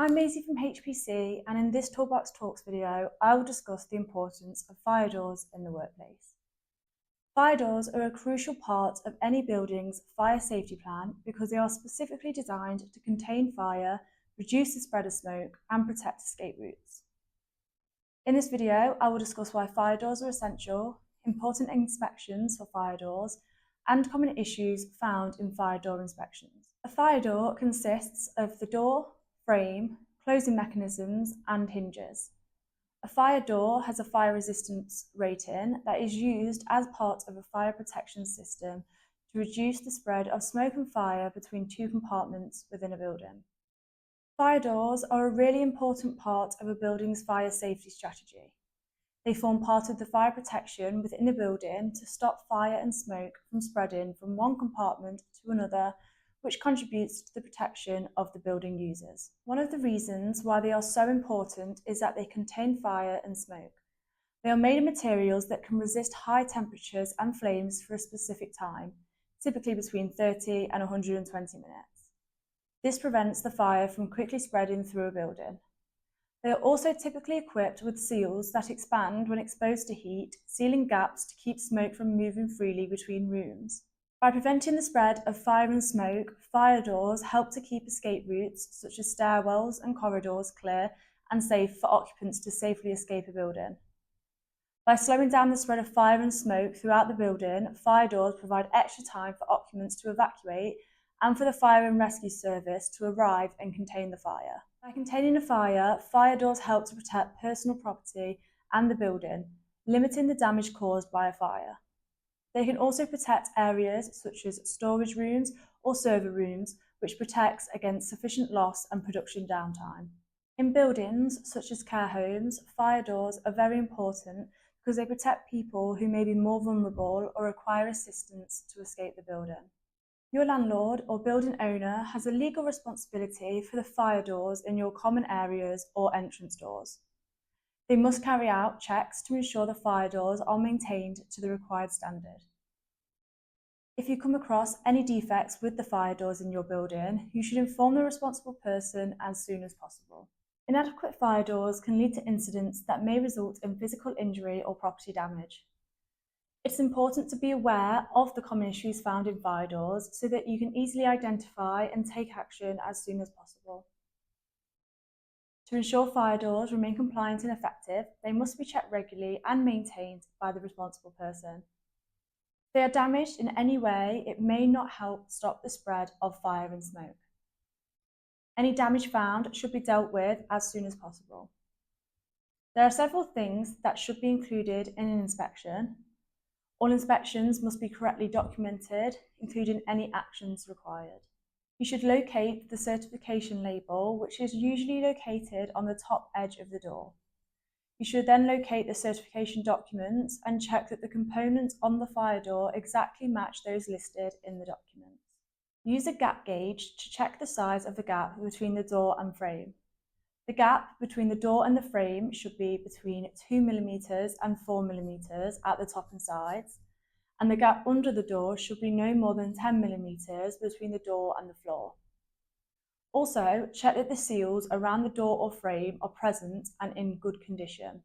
I'm Maisie from HPC, and in this Toolbox Talks video, I will discuss the importance of fire doors in the workplace. Fire doors are a crucial part of any building's fire safety plan because they are specifically designed to contain fire, reduce the spread of smoke, and protect escape routes. In this video, I will discuss why fire doors are essential, important inspections for fire doors, and common issues found in fire door inspections. A fire door consists of the door, frame, closing mechanisms, and hinges. A fire door has a fire resistance rating that is used as part of a fire protection system to reduce the spread of smoke and fire between two compartments within a building. Fire doors are a really important part of a building's fire safety strategy. They form part of the fire protection within a building to stop fire and smoke from spreading from one compartment to another, which contributes to the protection of the building users. One of the reasons why they are so important is that they contain fire and smoke. They are made of materials that can resist high temperatures and flames for a specific time, typically between 30 and 120 minutes. This prevents the fire from quickly spreading through a building. They are also typically equipped with seals that expand when exposed to heat, sealing gaps to keep smoke from moving freely between rooms. By preventing the spread of fire and smoke, fire doors help to keep escape routes such as stairwells and corridors clear and safe for occupants to safely escape a building. By slowing down the spread of fire and smoke throughout the building, fire doors provide extra time for occupants to evacuate and for the fire and rescue service to arrive and contain the fire. By containing a fire, fire doors help to protect personal property and the building, limiting the damage caused by a fire. They can also protect areas such as storage rooms or server rooms, which protects against sufficient loss and production downtime. In buildings such as care homes, fire doors are very important because they protect people who may be more vulnerable or require assistance to escape the building. Your landlord or building owner has a legal responsibility for the fire doors in your common areas or entrance doors. They must carry out checks to ensure the fire doors are maintained to the required standard. If you come across any defects with the fire doors in your building, you should inform the responsible person as soon as possible. Inadequate fire doors can lead to incidents that may result in physical injury or property damage. It's important to be aware of the common issues found in fire doors so that you can easily identify and take action as soon as possible. To ensure fire doors remain compliant and effective, they must be checked regularly and maintained by the responsible person. If they are damaged in any way, it may not help stop the spread of fire and smoke. Any damage found should be dealt with as soon as possible. There are several things that should be included in an inspection. All inspections must be correctly documented, including any actions required. You should locate the certification label, which is usually located on the top edge of the door. You should then locate the certification documents and check that the components on the fire door exactly match those listed in the documents. Use a gap gauge to check the size of the gap between the door and frame. The gap between the door and the frame should be between 2 mm and 4 mm at the top and sides, and the gap under the door should be no more than 10 mm between the door and the floor. Also, check that the seals around the door or frame are present and in good condition.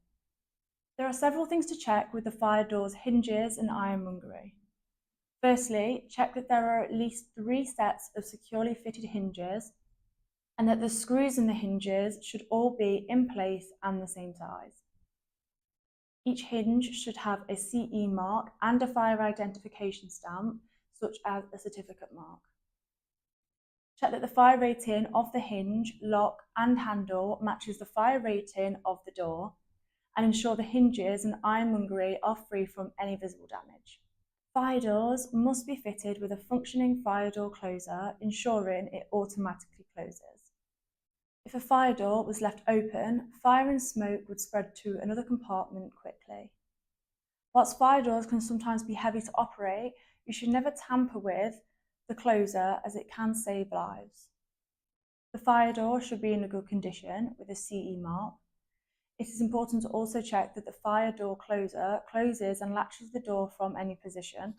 There are several things to check with the fire door's hinges and ironmongery. Firstly, check that there are at least 3 sets of securely fitted hinges and that the screws in the hinges should all be in place and the same size. Each hinge should have a CE mark and a fire identification stamp, such as a certificate mark. Check that the fire rating of the hinge, lock and handle matches the fire rating of the door, and ensure the hinges and ironmongery are free from any visible damage. Fire doors must be fitted with a functioning fire door closer, ensuring it automatically closes. If a fire door was left open, fire and smoke would spread to another compartment quickly. Whilst fire doors can sometimes be heavy to operate, you should never tamper with the closer as it can save lives. The fire door should be in a good condition with a CE mark. It is important to also check that the fire door closer closes and latches the door from any position.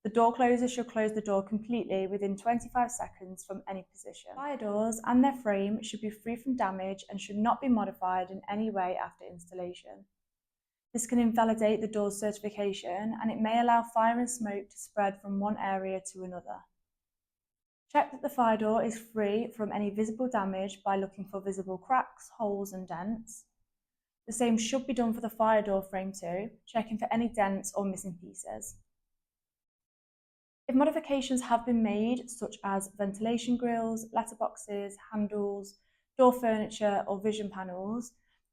The door closer should close the door completely within 25 seconds from any position. Fire doors and their frame should be free from damage and should not be modified in any way after installation. This can invalidate the door's certification and it may allow fire and smoke to spread from one area to another. Check that the fire door is free from any visible damage by looking for visible cracks, holes and dents. The same should be done for the fire door frame too, checking for any dents or missing pieces. If modifications have been made, such as ventilation grills, letterboxes, handles, door furniture or vision panels,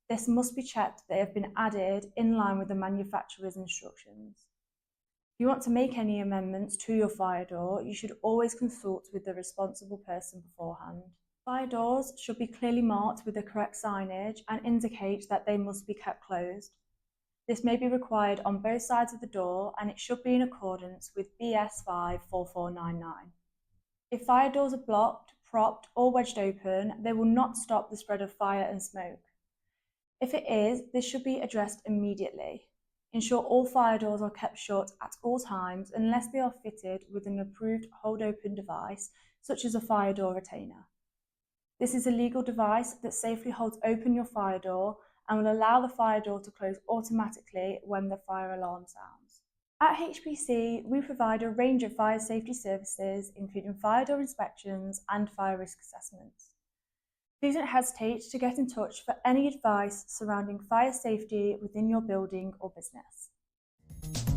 this must be checked that they have been added in line with the manufacturer's instructions. If you want to make any amendments to your fire door, you should always consult with the responsible person beforehand. Fire doors should be clearly marked with the correct signage and indicate that they must be kept closed. This may be required on both sides of the door and it should be in accordance with BS 54499. If fire doors are blocked, propped or wedged open, they will not stop the spread of fire and smoke. If it is, this should be addressed immediately. Ensure all fire doors are kept shut at all times unless they are fitted with an approved hold open device, such as a fire door retainer. This is a legal device that safely holds open your fire door and will allow the fire door to close automatically when the fire alarm sounds. At HPC, we provide a range of fire safety services, including fire door inspections and fire risk assessments. Please don't hesitate to get in touch for any advice surrounding fire safety within your building or business.